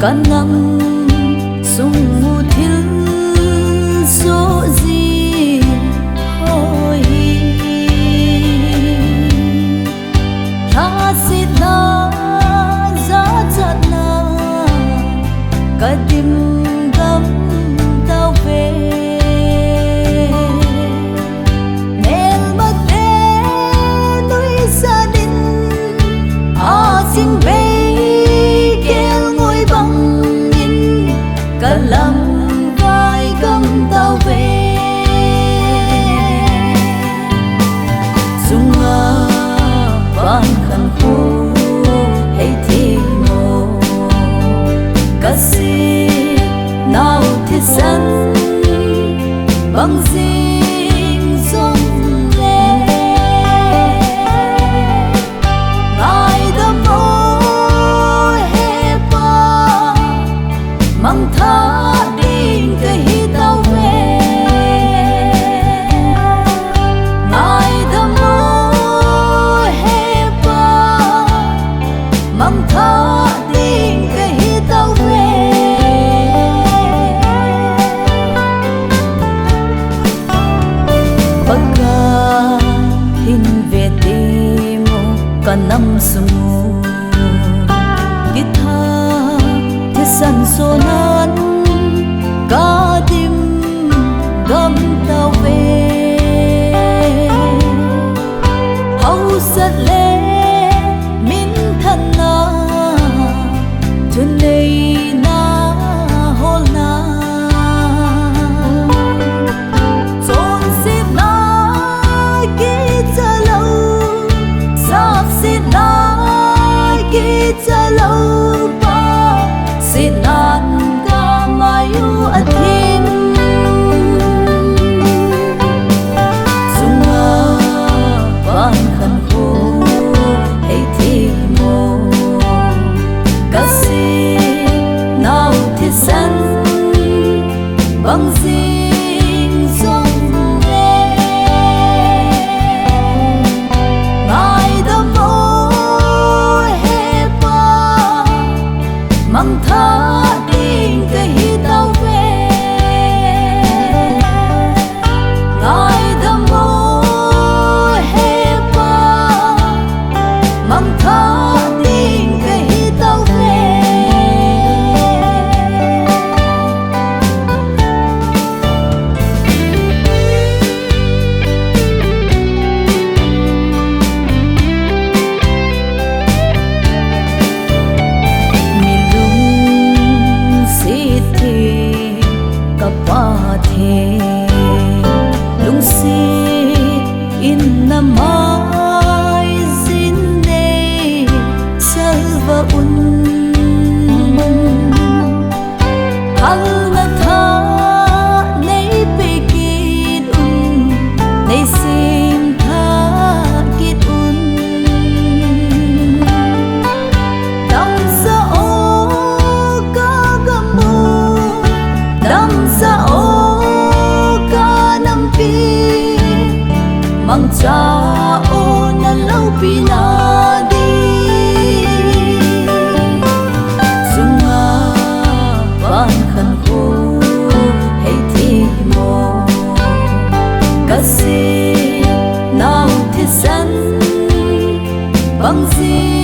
Kanam sungu thilsoh ji hohi Lhaset na jachat na kadim tauve Melmate muisat achingbei kelngoi Kalam vai gam tauve Chung van khankho heithem Kaset nào thisan bằng jeng jongle Ngaidam Hepa Mangthah tauve Ngaidam Hepa Mangthah tauve Pagka hinvete mo kanam sungu Kitha thisan sonan kadim gam tauve Hausat le min thana tunay na holna Son sit na kitalo Sap sit na kitalo pa Sit nan kamai'u atin Chung van khankho heithem Kaset nào thisan bằng jeng jongle Ngaidam Hepa Mangthah tauve Ngaidam Hepa Mangthah tauve lung sit in namai zinne salva hal na tha nei pekit nei sim tha kit dam sa o kagam'u dam sa o Mangthah na lau pinadi Chung van khankho heithem Kaset nào thisan bằng jeng